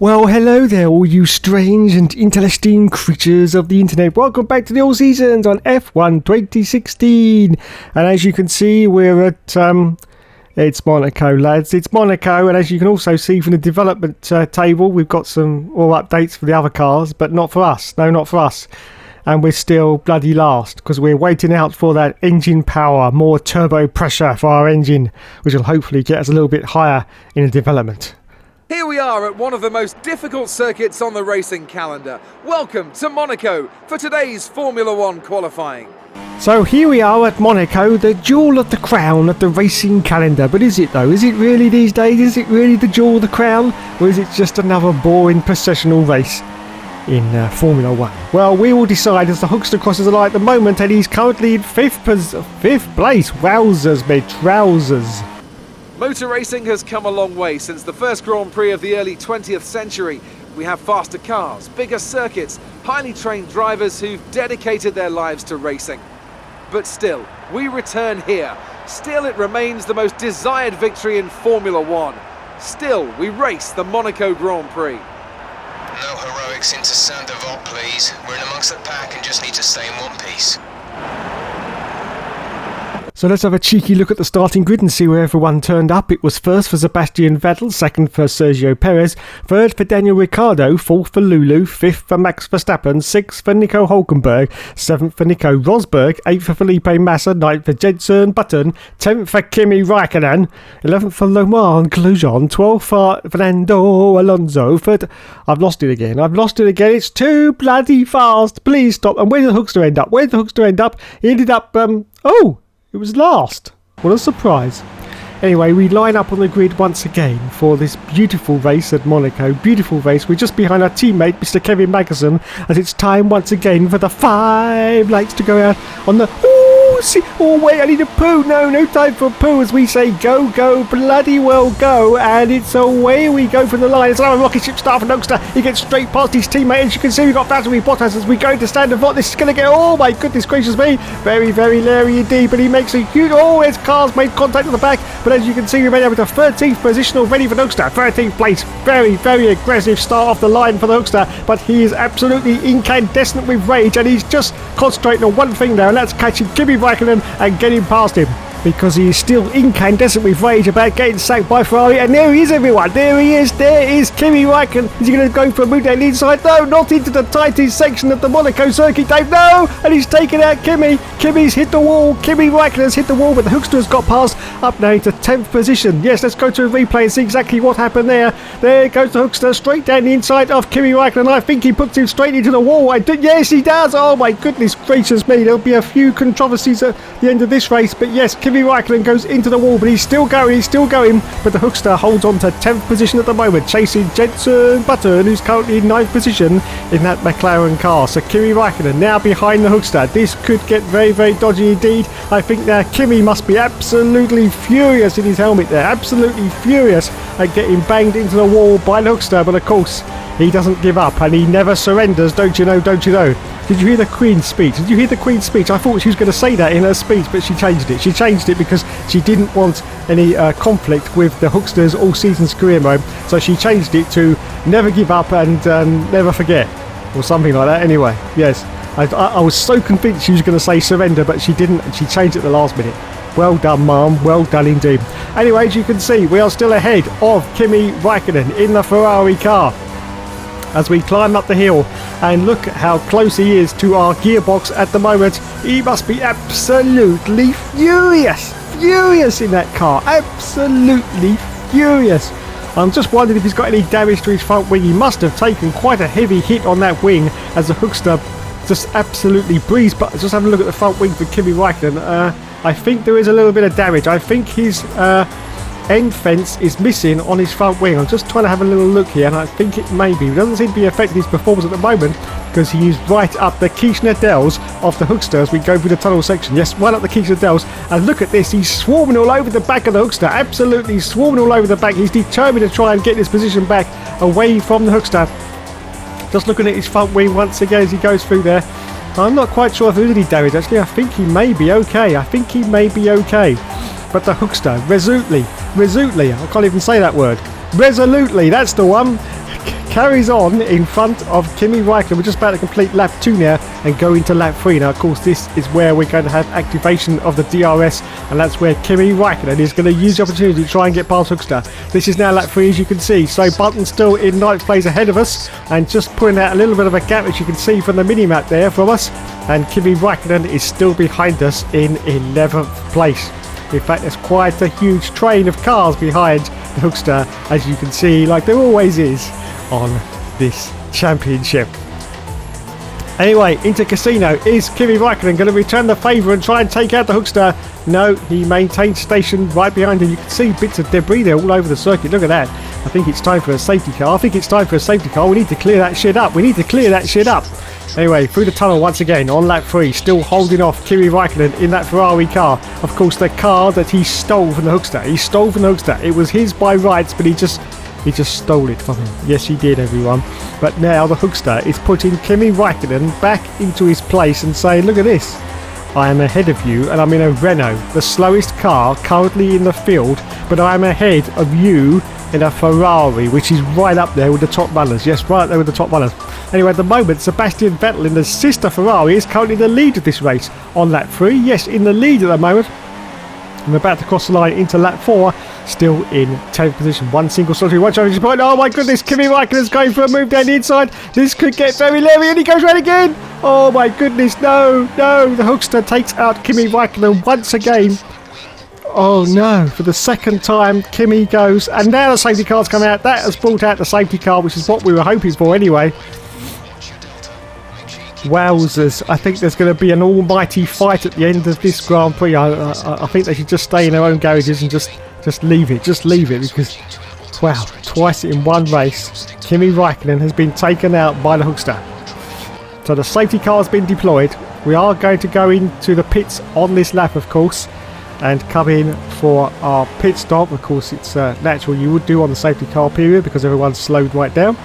Well, hello there, all you strange and interesting creatures of the internet. Welcome back to the All Seasons on F1 2016. And as you can see, we're at, it's Monaco, lads. It's Monaco, and as you can also see from the development table, we've got some more updates for the other cars, but not for us. No, not for us. And we're still bloody last, because we're waiting out for that engine power, more turbo pressure for our engine, which will hopefully get us a little bit higher in the development. Here we are at one of the most difficult circuits on the racing calendar. Welcome to Monaco for today's Formula One qualifying. So here we are at Monaco, the jewel of the crown of the racing calendar. But is it though? Is it really these days? Is it really the jewel of the crown? Or is it just another boring processional race in Formula One? Well, we will decide as the Hookster crosses the line at the moment, and he's currently in fifth place. Wowzers, mate, trousers. Motor racing has come a long way since the first Grand Prix of the early 20th century. We have faster cars, bigger circuits, highly trained drivers who've dedicated their lives to racing. But still, we return here. Still, it remains the most desired victory in Formula One. Still, we race the Monaco Grand Prix. No heroics into Saint-Devant, please. We're in amongst the pack and just need to stay in one piece. So let's have a cheeky look at the starting grid and see where everyone turned up. It was first for Sebastian Vettel, second for Sergio Perez, third for Daniel Ricciardo, fourth for Lulu, fifth for Max Verstappen, sixth for Nico Hülkenberg, seventh for Nico Rosberg, eighth for Felipe Massa, ninth for Jenson Button, 10th for Kimi Raikkonen, 11th for Romain Grosjean, 12th for Fernando Alonso, I've lost it again, it's too bloody fast, please stop. And where did the Hookster end up? He ended up, it was last. What a surprise. Anyway, we line up on the grid once again for this beautiful race at Monaco. Beautiful race. We're just behind our teammate, Mr. Kevin Magnussen, as it's time once again for the 5 lights to go out on the... Oh wait, I need a poo. No time for a poo, as we say go, bloody well go. And it's away we go from the line. It's another rocket ship start for Hookster. He gets straight past his teammate. As you can see, we've got Valtteri Bottas as we go to stand and this is going to get, oh my goodness gracious me, very, very leery indeed. But he makes a huge, his car's made contact at the back. But as you can see, we made up to 13th position already for Hookster. 13th place. Very, very aggressive start off the line for the Hookster. But he is absolutely incandescent with rage, and he's just concentrating on one thing now, and that's catching Kimi Raikkonen and getting past him, because he is still incandescent with rage about getting sacked by Ferrari. And there he is, everyone. There is Kimi Raikkonen. Is he going to go for a move down the inside? No, not into the tightest section of the Monaco circuit, Dave. No, and he's taken out Kimi. Kimi's hit the wall. Kimi Raikkonen's hit the wall, but the Hookster has got past, up now into 10th position. Yes, let's go to a replay and see exactly what happened there. There goes the Hookster straight down the inside of Kimi Raikkonen. I think he puts him straight into the wall. Yes, he does. Oh my goodness gracious me. There'll be a few controversies at the end of this race, but yes, Kimi Raikkonen goes into the wall, but he's still going, but the Hookster holds on to 10th position at the moment, chasing Jenson Button, who's currently in 9th position in that McLaren car. So Kimi Raikkonen now behind the Hookster. This could get very, very dodgy indeed. I think now Kimi must be absolutely furious in his helmet there, absolutely furious at getting banged into the wall by the Hookster, but of course he doesn't give up and he never surrenders, don't you know. Did you hear the Queen's speech? I thought she was going to say that in her speech, but she changed it because she didn't want any conflict with the Hookster's All Seasons career mode. So she changed it to never give up and never forget, or something like that. Anyway, yes, I was so convinced she was going to say surrender, but she didn't, and she changed it at the last minute. Well done, Mum. Well done indeed. Anyway, as you can see, we are still ahead of Kimi Raikkonen in the Ferrari car as we climb up the hill, and look how close he is to our gearbox at the moment. He must be absolutely furious in that car, absolutely furious. I'm just wondering if he's got any damage to his front wing. He must have taken quite a heavy hit on that wing as the Hookster just absolutely breezed. But just have a look at the front wing for Kimi Raikkonen. I think there is a little bit of damage. I think his end fence is missing on his front wing. I'm just trying to have a little look here, and I think it may be. It doesn't seem to be affecting his performance at the moment, because he is right up the Kirchner Dells of the Hookster as we go through the tunnel section. Yes, right up the Kirchner Dells. And look at this, he's swarming all over the back of the Hookster, absolutely swarming all over the back. He's determined to try and get his position back away from the Hookster. Just looking at his front wing once again as he goes through there. I'm not quite sure if there's any damage actually. I think he may be okay. But the Hookster resolutely, I can't even say that word, resolutely, that's the one, carries on in front of Kimi Räikkönen. We're just about to complete lap 2 now and go into lap 3. Now, of course, this is where we're going to have activation of the DRS, and that's where Kimi Räikkönen is going to use the opportunity to try and get past Hookster. This is now lap 3, as you can see. So Button's still in 9th place ahead of us and just putting out a little bit of a gap, as you can see from the mini-map there from us. And Kimi Räikkönen is still behind us in 11th place. In fact, there's quite a huge train of cars behind the Hookster, as you can see, like there always is on this championship. Anyway, into Casino. Is Kimi Räikkönen going to return the favour and try and take out the Hookster? No, he maintains station right behind him. You can see bits of debris there all over the circuit. Look at that. I think it's time for a safety car. We need to clear that shit up. Anyway, through the tunnel once again on lap 3, still holding off Kimi Räikkönen in that Ferrari car. Of course, the car that he stole from the Hookster. It was his by rights, but he just stole it from him. Yes, he did, everyone. But now the Hookster is putting Kimi Räikkönen back into his place and saying, look at this. I am ahead of you, and I'm in a Renault, the slowest car currently in the field, but I am ahead of you in a Ferrari, which is right up there with the top runners. Yes, right up there with the top runners. Anyway, at the moment, Sebastian Vettel in the sister Ferrari is currently the lead of this race on lap 3. Yes, in the lead at the moment. I'm about to cross the line into lap 4, still in 10th position. One single solitary, one championship point. Oh my goodness, Kimi Räikkönen's going for a move down the inside. This could get very leery, and he goes right again. Oh my goodness, no. The Hookster takes out Kimi Räikkönen once again. Oh no, for the second time, Kimi goes, and now the safety car's come out. That has brought out the safety car, which is what we were hoping for anyway. Wowzers, I think there's going to be an almighty fight at the end of this Grand Prix. I think they should just stay in their own garages and just leave it. Because, wow, twice in one race, Kimi Räikkönen has been taken out by the Hookster. So the safety car has been deployed. We are going to go into the pits on this lap, of course, and come in for our pit stop. Of course, it's natural you would do on the safety car period because everyone's slowed right down.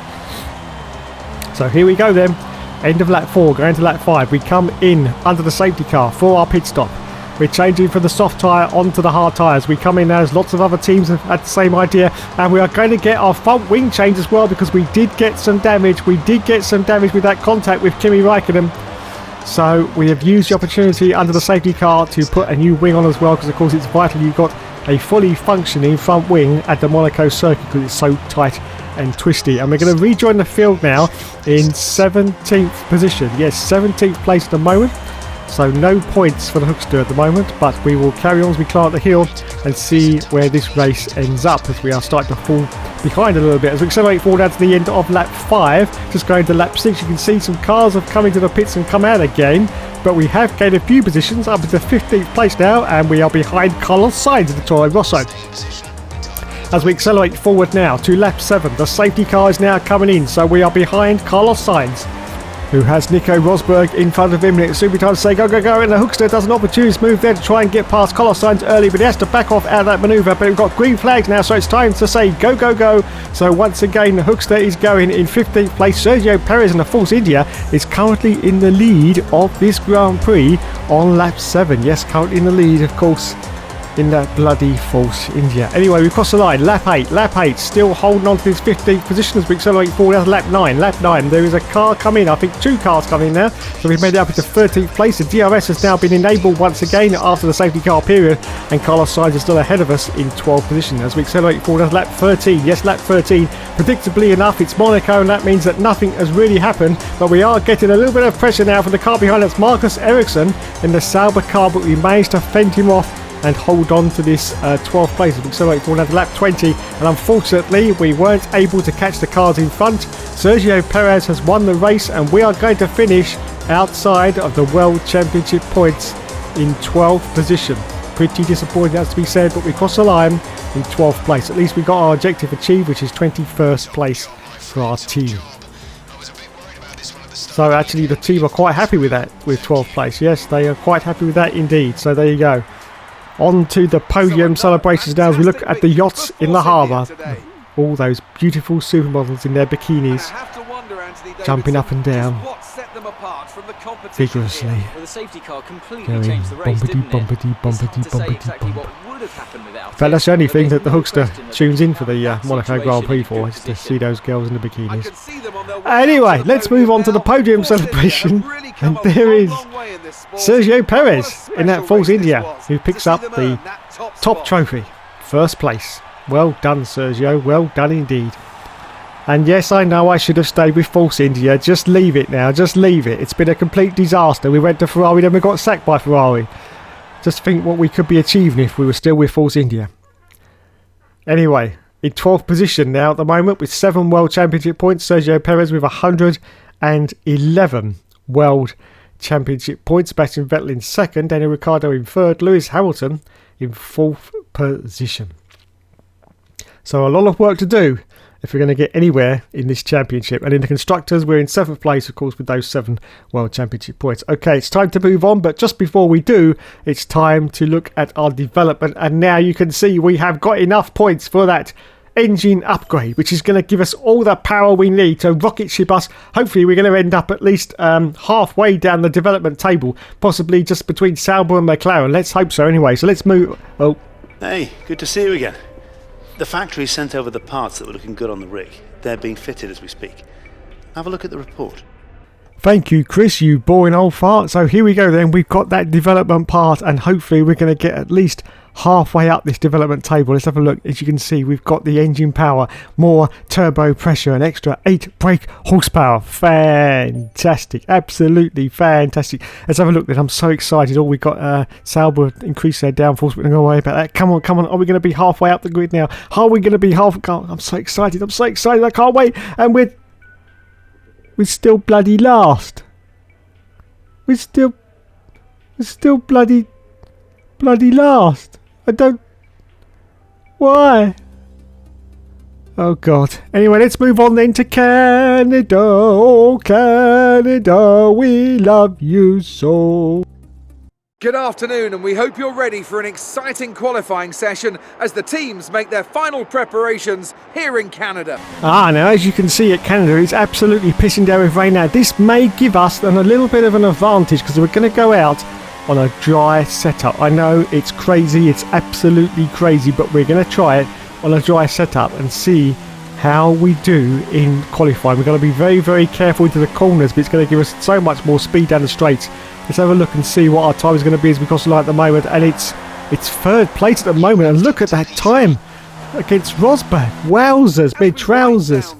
So here we go then. End of lap 4, going to lap 5. We come in under the safety car for our pit stop. We're changing from the soft tyre onto the hard tyres. We come in as lots of other teams have had the same idea, and we are going to get our front wing changed as well because we did get some damage. with that contact with Kimi Räikkönen. So we have used the opportunity under the safety car to put a new wing on as well, because of course it's vital you've got a fully functioning front wing at the Monaco circuit because it's so tight and twisty. And we're going to rejoin the field now in 17th position. Yes, 17th place at the moment. So no points for the Hookster at the moment, but we will carry on as we climb up the hill and see where this race ends up, as we are starting to fall behind a little bit. As we accelerate forward down to the end of lap 5, just going to lap 6, you can see some cars have come into the pits and come out again, but we have gained a few positions up to 15th place now, and we are behind Carlos Sainz of the Toro Rosso. As we accelerate forward now to lap 7, the safety car is now coming in, so we are behind Carlos Sainz, who has Nico Rosberg in front of him, and it's super time to say go, and the Hookster does an opportunist move there to try and get past Carlos Sainz early, but he has to back off out of that manoeuvre. But we've got green flags now, so it's time to say go. So once again, the Hookster is going in 15th place. Sergio Perez in the Force India is currently in the lead of this Grand Prix on lap 7. Yes, currently in the lead, of course, in that bloody Force India. Anyway, we cross the line. Lap 8, still holding on to this 15th position as we accelerate forward. That's lap 9. There is a car coming. I think 2 cars coming now. So we've made it up into 13th place. The DRS has now been enabled once again after the safety car period, and Carlos Sainz is still ahead of us in 12th position as we accelerate forward. That's lap 13. Yes, lap 13. Predictably enough, it's Monaco, and that means that nothing has really happened, but we are getting a little bit of pressure now from the car behind us, Marcus Ericsson in the Sauber car, but we managed to fend him off and hold on to this 12th place. We accelerate forward to lap 20, and unfortunately we weren't able to catch the cars in front. Sergio Perez has won the race, and we are going to finish outside of the World Championship points in 12th position. Pretty disappointing, that's to be said, but we crossed the line in 12th place. At least we got our objective achieved, which is 21st place for our team. So actually the team are quite happy with that, with 12th place. Yes, they are quite happy with that indeed. So there you go. On to the podium celebrations now as we look at the yachts in the harbour. All those beautiful supermodels in their bikinis. wonder, Anthony Davidson, jumping up and down just what set them apart from the competition vigorously. here. Well, the safety car completely Going changed the race, didn't it? bumpity, It's hard to say bumpity, exactly bump. what would have happened without In fact, that's the only thing that the Hookster question that tunes in for the that Monaco situation Grand Prix in for, good is to position. see those girls in the I bikinis. can see them on their way Anyway, out to the let's move on to the now. podium Force India celebration, have really come and a there long, is long way in this sport. Sergio What a Perez in that special Force race this India, was, who to picks see up them the earn that top top spot. trophy, first place. Well done, Sergio, well done indeed. And yes, I know I should have stayed with Force India. Just leave it now, just leave it. It's been a complete disaster. We went to Ferrari, then we got sacked by Ferrari. Just think what we could be achieving if we were still with Force India. Anyway, in 12th position now at the moment with 7 World Championship points. Sergio Perez with 111 World Championship points. Sebastian Vettel in 2nd. Daniel Ricciardo in 3rd. Lewis Hamilton in 4th position. So a lot of work to do if we're going to get anywhere in this championship. And in the constructors, we're in 7th place, of course, with those 7 World Championship points. Okay, it's time to move on, but just before we do, it's time to look at our development. And now you can see we have got enough points for that engine upgrade, which is going to give us all the power we need to rocket ship us. Hopefully we're going to end up at least halfway down the development table, possibly just between Sauber and McLaren. Let's hope so anyway. So let's move. Oh, Hey, good to see you again. The factory sent over the parts that were looking good on the rig. They're being fitted as we speak. Have a look at the report. thank you, Chris, you boring old fart. So here we go then. We've got that development part, and hopefully we're going to get at least halfway up this development table. Let's have a look. As you can see, we've got the engine power, more turbo pressure, an extra 8 brake horsepower. Fantastic, absolutely fantastic. Let's have a look then. I'm so excited. Oh, we got Sauber increase their downforce. We're going to go away about that. Come on, come on. Are we going to be halfway up the grid now? Are we going to be half? God, I'm so excited. I'm so excited. I can't wait. And we're still bloody last. We're still bloody last. I don't... Why? Oh God. Anyway, let's move on then to Canada. Oh Canada, we love you so. Good afternoon, and we hope you're ready for an exciting qualifying session as the teams make their final preparations here in Canada. Now as you can see at Canada, it's absolutely pissing down with rain now. This may give us a little bit of an advantage because we're going to go out on a dry setup. I know it's crazy, it's absolutely crazy, but we're going to try it on a dry setup and see how we do in qualifying. We're going to be very, very careful into the corners, but it's going to give us so much more speed down the straights. Let's have a look and see what our time is going to be as we cross the line at the moment, and it's 3rd place at the moment, and look at that time against Rosberg. Wowzers, big trousers.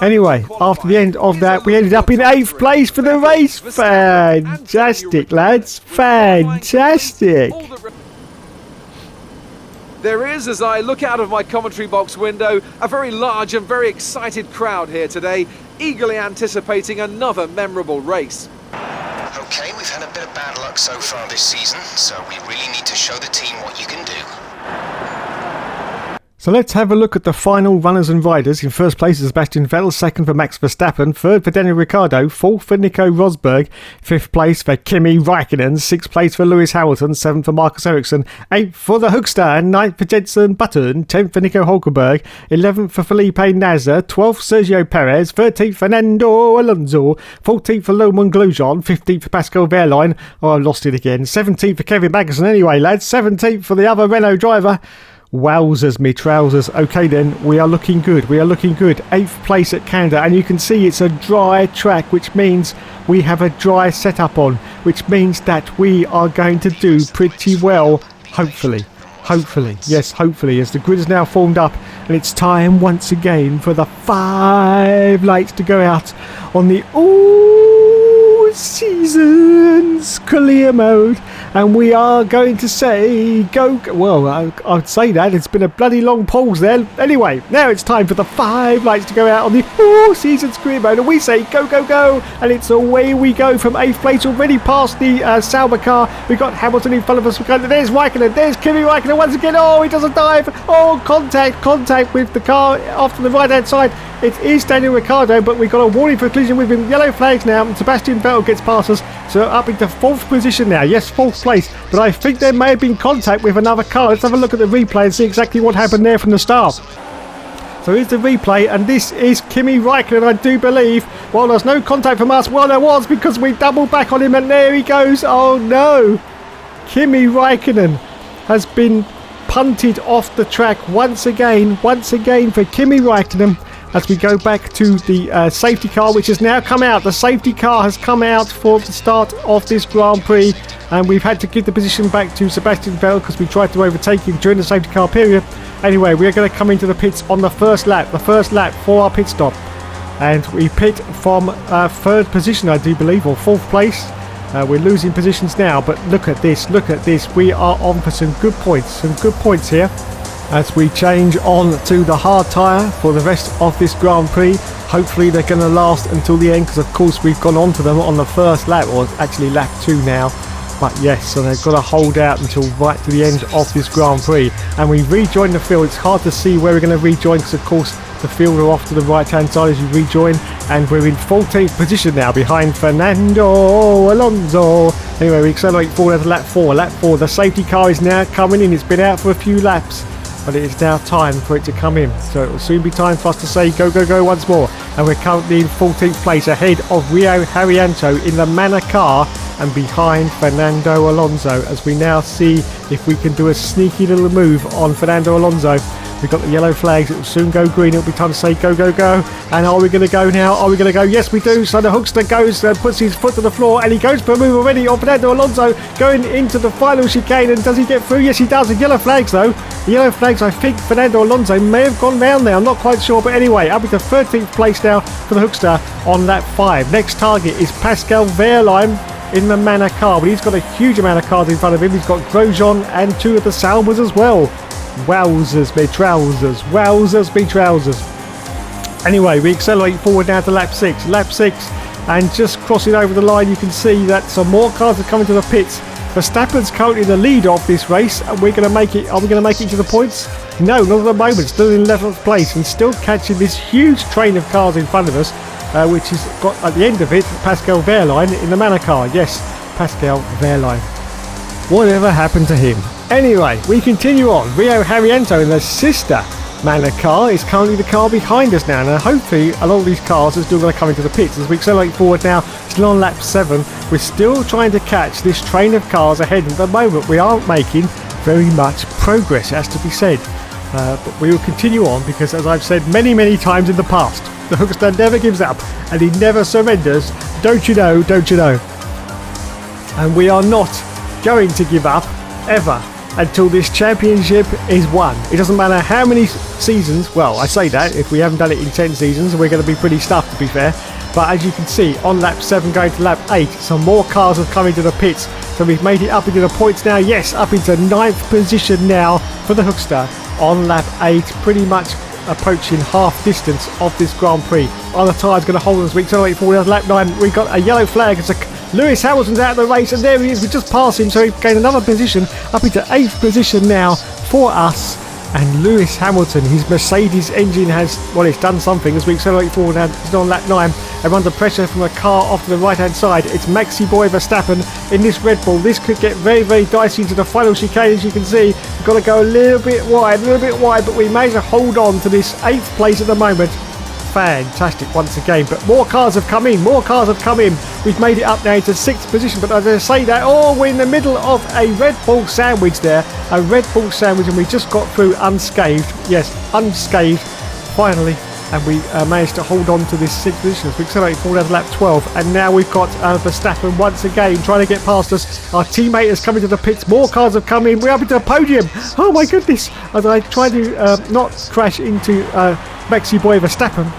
Anyway, after the end of that, we ended up in 8th place for the race. Fantastic, lads. Fantastic. There is, as I look out of my commentary box window, a very large and very excited crowd here today, eagerly anticipating another memorable race. Okay, we've had a bit of bad luck so far this season, so we really need to show the team what you can do. So let's have a look at the final runners and riders. In 1st place is Sebastian Vettel, 2nd for Max Verstappen, 3rd for Daniel Ricciardo, 4th for Nico Rosberg, 5th place for Kimi Raikkonen, 6th place for Lewis Hamilton, 7th for Marcus Ericsson, 8th for the Hookster, 9th for Jenson Button, 10th for Nico Hulkenberg, 11th for Felipe Nasr, 12th Sergio Perez, 13th Fernando Alonso, 14th for Romain Grosjean, 15th for Pascal Wehrlein, I lost it again, 17th for Kevin Magnussen anyway lads, 17th for the other Renault driver. Wowzers, me trousers. Okay then, we are looking good. We are looking good. 8th place at Canada, and you can see it's a dry track, which means we have a dry setup on, which means that we are going to do pretty well, hopefully. Hopefully, yes, hopefully, as the grid is now formed up, and it's time once again for the 5 lights to go out on the All Seasons clear mode. And we are going to say go. Well, I'd say that. It's been a bloody long pause there. Anyway, now it's time for the 5 lights to go out on the All Seasons career mode. And we say go, go, go. And it's away we go from 8th place, already past the Sauber car. We've got Hamilton in front of us. There's Raikkonen. There's Kimi Raikkonen once again. Oh, he doesn't dive. Oh, contact with the car off to the right-hand side. It is Daniel Ricciardo, but we've got a warning for collision with him. Yellow flags now. And Sebastian Vettel gets past us. So up into 4th position now. Yes, 4th place. But I think there may have been contact with another car. Let's have a look at the replay and see exactly what happened there from the start. So here's the replay, and this is Kimi Räikkönen, I do believe. Well, there's no contact from us. Well, there was, because we doubled back on him, and there he goes. Oh no! Kimi Räikkönen has been punted off the track once again for Kimi Räikkönen, as we go back to the safety car, which has now come out. The safety car has come out for the start of this Grand Prix, and we've had to give the position back to Sebastian Vettel because we tried to overtake him during the safety car period. Anyway, we are going to come into the pits on the first lap for our pit stop, and we pit from third position, I do believe, or fourth place. We're losing positions now, but look at this, we are on for some good points here, as we change on to the hard tyre for the rest of this Grand Prix. Hopefully they're going to last until the end, because of course we've gone on to them on the first lap, or actually lap 2 now. But yes, so they've got to hold out until right to the end of this Grand Prix. And we rejoin the field. It's hard to see where we're going to rejoin, because of course the field are off to the right hand side as you rejoin. And we're in 14th position now, behind Fernando Alonso. Anyway, we accelerate forward to lap 4. Lap 4, the safety car is now coming in. It's been out for a few laps, but it is now time for it to come in. So it will soon be time for us to say go, go, go once more. And we're currently in 14th place, ahead of Rio Haryanto in the Manor car, and behind Fernando Alonso, as we now see if we can do a sneaky little move on Fernando Alonso. We've got the yellow flags. It will soon go green. It'll be time to say go, go, go. And are we going to go now? Are we going to go? Yes, we do. So the Hookster goes and puts his foot to the floor, and he goes for a move already on Fernando Alonso, going into the final chicane. And does he get through? Yes, he does. The yellow flags, though. The yellow flags, I think Fernando Alonso may have gone down there. I'm not quite sure. But anyway, up into 13th place now for the Hookster on lap 5. Next target is Pascal Wehrlein in the Manor car, but he's got a huge amount of cars in front of him. He's got Grosjean and 2 of the Salmers as well. Wowzers me trousers. Anyway, we accelerate forward now to lap 6, and just crossing over the line, you can see that some more cars are coming to the pits. Verstappen's currently in the lead of this race, and we're going to make it. Are we going to make it to the points? No, not at the moment. Still in 11th place, and still catching this huge train of cars in front of us, which has got at the end of it Pascal Wehrlein in the Manor car. Yes, Pascal Wehrlein. Whatever happened to him? Anyway, we continue on. Rio Haryanto in the sister Manor car is currently the car behind us now. Now, hopefully, a lot of these cars are still going to come into the pits as we accelerate forward now. Still on lap 7. We're still trying to catch this train of cars ahead. At the moment, we aren't making very much progress, it has to be said. But we will continue on, because as I've said many, many times in the past, the Hookster never gives up and he never surrenders. Don't you know? And we are not going to give up ever until this championship is won. It doesn't matter how many seasons. Well, I say that, if we haven't done it in 10 seasons, we're going to be pretty stuffed, to be fair. But as you can see, on lap 7 going to lap 8, some more cars have come into the pits. So we've made it up into the points now. Yes, up into 9th position now for the Hookster on lap 8, pretty much approaching half distance of this Grand Prix. Are the tyres going to hold us? We accelerate forward to lap 9. We've got a yellow flag. It's Lewis Hamilton's out of the race, and there he is. We just passed him, so he gained another position up into 8th position now for us. And Lewis Hamilton, his Mercedes engine has, well, it's done something as we accelerate forward now. It's on lap 9, and under pressure from a car off to the right hand side. It's Maxi Boy Verstappen in this Red Bull. This could get very, very dicey into the final chicane, as you can see. We've got to go a little bit wide, but we managed to hold on to this 8th place at the moment. Fantastic once again, but more cars have come in. We've made it up now to 6th position, but as I say that, we're in the middle of a Red Bull sandwich there, and we just got through unscathed. Yes, unscathed finally, and we managed to hold on to this 6th position. So we accelerate forward to lap 12, and now we've got Verstappen once again trying to get past us. Our teammate has come into the pits. More cars have come in. We're up into a podium. Oh my goodness, as I try to not crash into Maxi Boy Verstappen.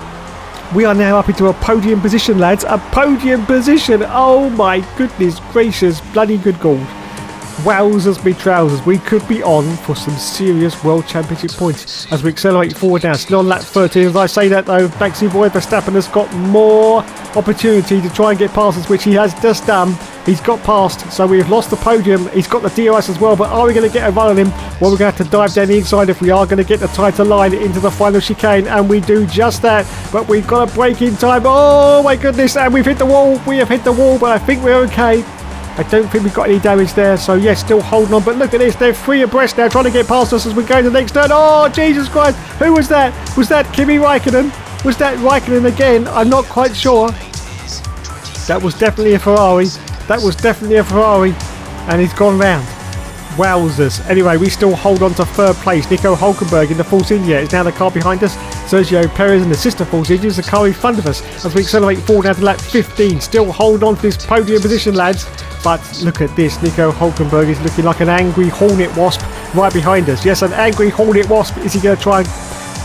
We are now up into a podium position, lads. A podium position. Oh my goodness gracious. Bloody good gold. Wowzers me trousers. We could be on for some serious World Championship points as we accelerate forward now. Still on lap 13. As I say that though, Maxi Boy Verstappen has got more opportunity to try and get past us, which he has just done. He's got past, so we've lost the podium. He's got the DRS as well, but are we going to get a run on him? Well, we're going to have to dive down the inside if we are going to get the tighter line into the final chicane, and we do just that. But we've got a break in time. Oh my goodness, and we've hit the wall. We have hit the wall, but I think we're okay. I don't think we've got any damage there, so yes, still holding on. But look at this, they're three abreast now, trying to get past us as we go to the next turn. Oh, Jesus Christ, who was that? Was that Kimi Raikkonen? Was that Raikkonen again? I'm not quite sure. That was definitely a Ferrari. That was definitely a Ferrari, and he's gone round. Wowzers. Anyway, we still hold on to third place. Nico Hülkenberg in the Force India is now the car behind us. Sergio Perez in the sister Force India is the car in front of us as we accelerate forward now to lap 15. Still hold on to this podium position, lads. But look at this. Nico Hülkenberg is looking like an angry hornet wasp right behind us. Yes, an angry hornet wasp. Is he going to try and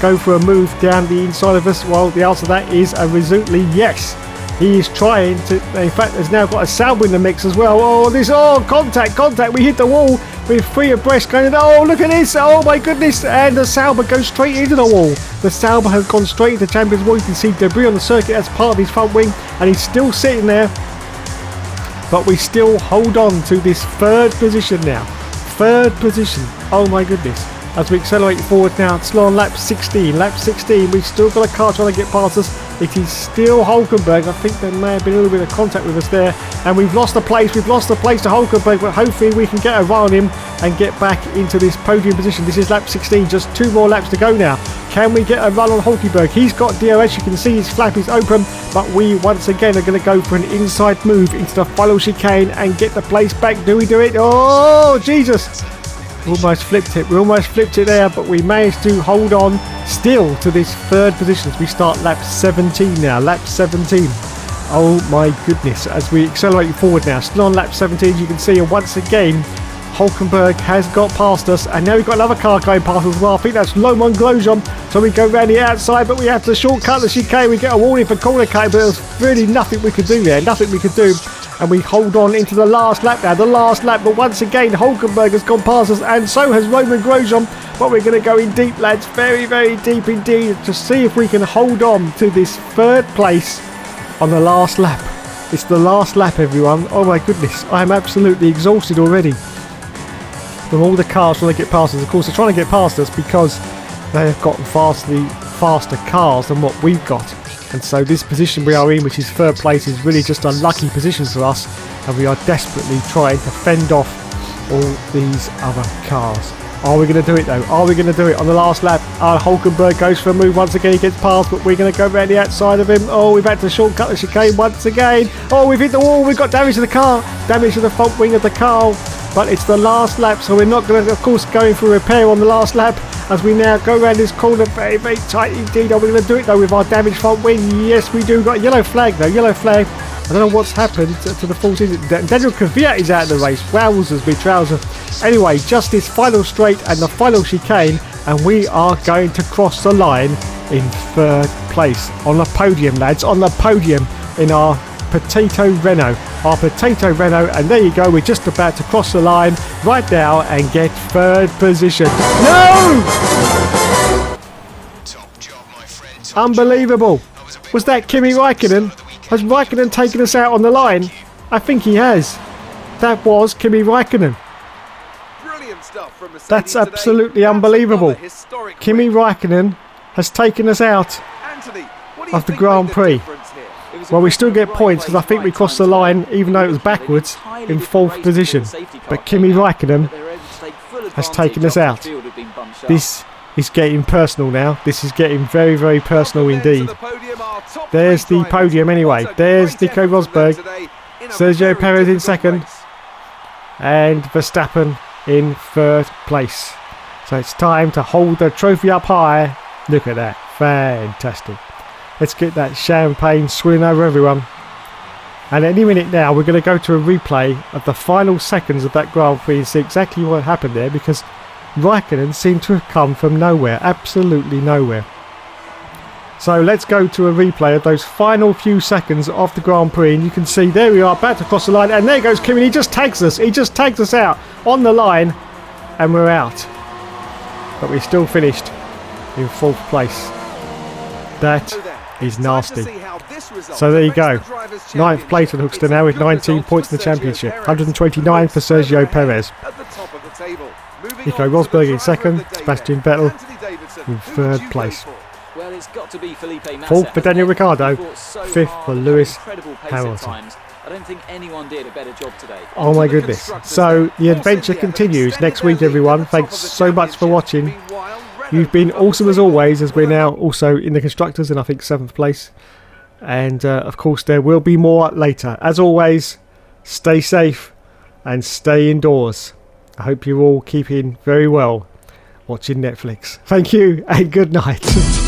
go for a move down the inside of us? Well, the answer to that is a resolutely yes. He is trying to, in fact, has now got a Sauber in the mix as well. Oh, contact, we hit the wall with three abreast going, oh, look at this, oh my goodness, and the Sauber goes straight into the wall. The Sauber has gone straight into Champions Wall. You can see debris on the circuit as part of his front wing, and he's still sitting there. But we still hold on to this third position now. Third position, oh my goodness. As we accelerate forward now, still on lap 16. Lap 16, we've still got a car trying to get past us. It is still Hülkenberg. I think there may have been a little bit of contact with us there. And we've lost the place. We've lost the place to Hülkenberg. But hopefully we can get a run on him and get back into this podium position. This is lap 16. Just 2 more laps to go now. Can we get a run on Hülkenberg? He's got DRS. You can see his flap is open. But we once again are going to go for an inside move into the final chicane and get the place back. Do we do it? Oh, Jesus. Almost flipped it. We almost flipped it there, but we managed to hold on still to this third position as we start lap 17 now. Lap 17. Oh my goodness. As we accelerate forward now, still on lap 17, you can see, and once again, Hülkenberg has got past us, and now we've got another car going past us as well. I think that's Lomond Grosjean. So we go around the outside, but we have to shortcut the chicane. We get a warning for corner cutting, but there's really nothing we could do there. Nothing we could do. And we hold on into the last lap now. The last lap, but once again, Hülkenberg has gone past us, and so has Roman Grosjean. But we're going to go in deep, lads. Very, very deep indeed, to see if we can hold on to this third place on the last lap. It's the last lap, everyone. Oh my goodness, I am absolutely exhausted already from all the cars trying to get past us. Of course, they're trying to get past us because they have got vastly faster cars than what we've got. And so this position we are in, which is third place, is really just a lucky position for us, and we are desperately trying to fend off all these other cars. Are we going to do it though? Are we going to do it on the last lap? Hülkenberg goes for a move once again. He gets past, but we're going to go around the outside of him. Oh, we've had to shortcut the chicane once again. Oh, we've hit the wall. We've got damage to the car. Damage to the front wing of the car. But it's the last lap, so we're not going to, of course, going for repair on the last lap as we now go around this corner very, very tight indeed. Are we going to do it though with our damaged front wing? Yes, we do. Got a yellow flag though. Yellow flag. I don't know what's happened to the Force India. Daniel Kvyat is out of the race. Wowzers, me trouser. Anyway, just this final straight and the final chicane, and we are going to cross the line in third place on the podium, lads. On the podium in our Potato Renault. Our Potato Renault, and there you go. We're just about to cross the line right now and get third position. No! Top job, my friend. Unbelievable. Was that Kimi Raikkonen? Has Raikkonen taken us out on the line? I think he has. That was Kimi Raikkonen. Brilliant stuff from Mercedes That's today. absolutely That's unbelievable. another historic Kimi win. Raikkonen has taken us out Anthony, what do you of the think Grand made Prix. difference here? It was a Well, we question still of get right points because I place, think we right crossed time the today. line even though it was backwards Entirely in different fourth race position. before the safety car But came Kimi out, Raikkonen but they were able to take full has advantage taken us after the out. field had been bunched up. This is getting personal now. This is getting very, very personal Welcome then to indeed. the podium, our top There's three the drivers. podium anyway. What a There's great Nico effort from them Rosberg, today in a Sergio very Perez in difficult second, race. and Verstappen in third place. So it's time to hold the trophy up high. Look at that. Fantastic. Let's get that champagne swilling over everyone. And any minute now we're going to go to a replay of the final seconds of that Grand Prix and see exactly what happened there, because Raikkonen seemed to have come from nowhere. Absolutely nowhere. So let's go to a replay of those final few seconds of the Grand Prix, and you can see there we are about to cross the line, and there goes Kimi. He just tags us. He just tags us out on the line, and we're out. But we still finished in fourth place. That is nasty. So there you go. Ninth place for Hookster now with 19 points in the championship. 129 for Sergio Perez. Nico Rosberg in second. Sebastian Vettel in third place. Well, it's got to be Felipe Massa. Fourth for Daniel Ricciardo. He fought so Fifth hard for and Lewis incredible pace at Hamilton. times. I don't think anyone did a better job today. Oh my goodness. So the adventure continues next week, everyone. Thanks so much for watching. You've been awesome as always, as we're now also in the constructors in I think 7th place. And of course there will be more later. As always, stay safe and stay indoors. I hope you're all keeping very well watching Netflix. Thank you and good night.